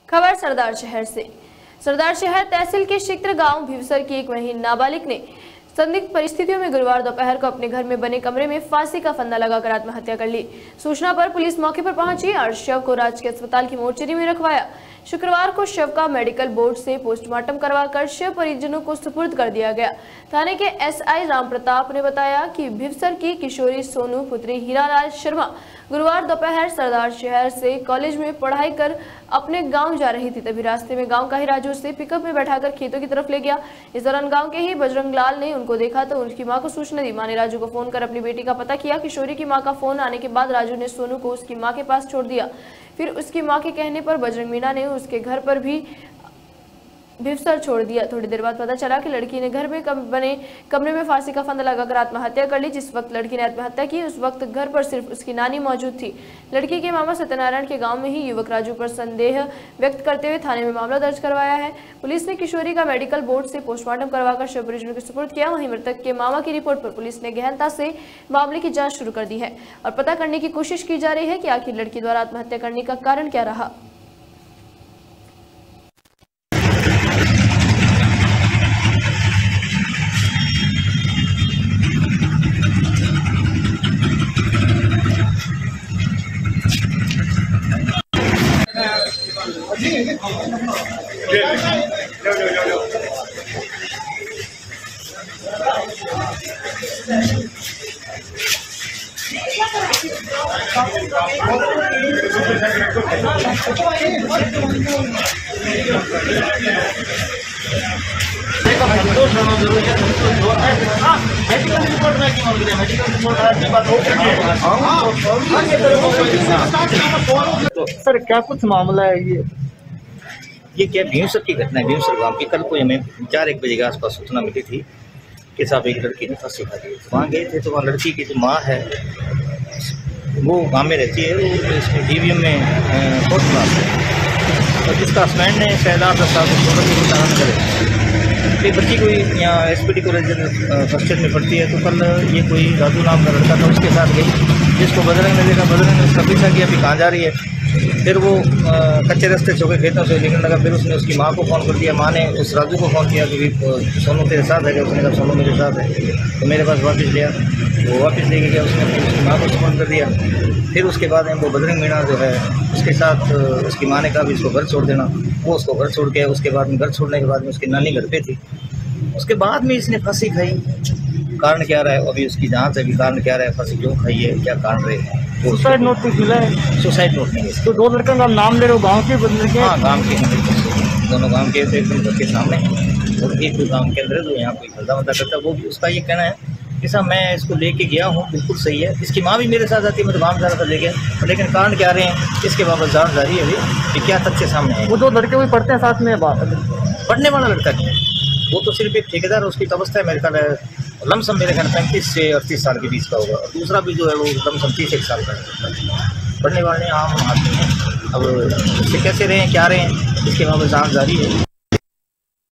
खबर सरदार शहर से। सरदार शहर तहसील के शिक्र गांव भिवसर की एक महीना नाबालिग ने संदिग्ध परिस्थितियों में गुरुवार दोपहर को अपने घर में बने कमरे में फांसी का फंदा लगाकर आत्महत्या कर ली। सूचना पर पुलिस मौके पर पहुंची और शव को राजकीय अस्पताल की मोर्चरी में रखवाया। शुक्रवार को शव का मेडिकल बोर्ड से पोस्टमार्टम करवाकर शव परिजनों को सुपुर्द कर दिया गया। थाने के एसआई राम प्रताप ने बताया कि भिवसर की किशोरी सोनू पुत्री हीरालाल शर्मा गुरुवार दोपहर सरदार शहर से कॉलेज में पढ़ाई कर अपने गांव जा रही थी। तभी रास्ते में गांव का ही राजू से पिकअप में बैठाकर खेतों की तरफ ले गया। इस दौरान गांव के ही बजरंग लाल ने उनको देखा तो उनकी मां को सूचना दी। मां ने राजू को फोन कर अपनी बेटी का पता किया। किशोरी की मां का फोन आने के बाद राजू ने सोनू को उसकी मां के पास छोड़ दिया। फिर उसकी मां के कहने पर बजरंग मीणा ने उसके घर पर भी भिवसर छोड़ दिया। थोड़ी देर बाद पता चला कि लड़की ने घर में बने कमरे में फांसी का फंदा लगाकर आत्महत्या कर ली। जिस वक्त लड़की ने आत्महत्या की उस वक्त घर पर सिर्फ उसकी नानी मौजूद थी। लड़की के मामा सत्यनारायण के गांव में ही युवक राजू पर संदेह व्यक्त करते हुए थाने में मामला दर्ज करवाया है। पुलिस ने किशोरी का मेडिकल बोर्ड से पोस्टमार्टम करवाकर शव परिजनों के सुपुर्द किया। वहीं मृतक के मामा की रिपोर्ट पर पुलिस ने गहनता से मामले की जाँच शुरू कर दी है और पता करने की कोशिश की जा रही है कि आखिर लड़की द्वारा आत्महत्या करने का कारण क्या रहा। सर क्या कुछ मामला है ये क्या भिवसर की घटना है। भिवसर गांव की कल को हमें 4-1 बजे के आसपास सूचना मिली थी कि साहब एक लड़की ने फांसी खा ली। वहाँ गए थे तो वहाँ लड़की की जो माँ है वो गांव में रहती है, वो इसमें DVM में फोर्थ क्लास है और जिसका हस्बैंड ने शहजाद प्रसाद करे ये बच्ची कोई यहाँ SPD कॉलेज फर्स्ट ईयर में पढ़ती है। तो कल ये कोई राजू नाम का लड़का था उसके साथ गई, जिसको बजरंग ने देखा। बजरंग ने उसका पीछा किया, अभी कहाँ जा रही है। फिर वो कच्चे रास्ते छोके खेतों से निकलने लगा। फिर उसने उसकी माँ को फ़ोन कर दिया। माँ ने उस राजू को फ़ोन किया कि सोनू तेरे साथ है क्या। उसने कहा सोनू मेरे साथ है। तो मेरे पास वापस लिया, वो वापस लेके गया। उसने उसकी माँ को फ़ोन कर दिया। फिर उसके बाद वो बजरंग मीणा जो है उसके साथ उसकी माँ ने कहा भी इसको घर छोड़ देना। वो उसको घर छोड़ के उसके बाद में घर छोड़ने के बाद में उसकी नानी घर पे थी। उसके बाद में इसने फांसी खाई। कारण क्या रहा है अभी उसकी जांच है कि कारण क्या रहा है, फांसी क्यों खाई है, क्या कारण रहे हैं। सुसाइड नोट कुछ मिला है? सुसाइड नोट नहीं है। तो 2 लड़कों का नाम ले रहे हो, गाँव के बंदे के? हाँ गाँव के हैं, दोनों गाँव के एकदम घर के सामने और एक गाँव के अंदर जो यहाँ कोई धंधा वंधा करता है। वो भी उसका ये कहना है कि साहब मैं इसको लेके गया हूँ, बिल्कुल सही है। इसकी माँ भी मेरे साथ आती है, मैं तो गाँव जा रहा था लेके, लेकिन कारण क्या रहे हैं इसके बाबत जांच जारी है अभी कि क्या तथ्य सामने है। वो 2 लड़के भी पढ़ते हैं साथ में? पढ़ने वाला लड़का नहीं है, वो तो सिर्फ एक ठेकेदार उसकी अवस्था है। मेरे ख्याल लमसम मेरे ख्याल 35 से 38 साल के बीच का होगा और दूसरा भी जो है वो लमसम 30 साल का है। पढ़ने वाले आम आदमी हैं। अब इससे कैसे रहे हैं क्या रहे हैं इसके बाबत जांच जारी है।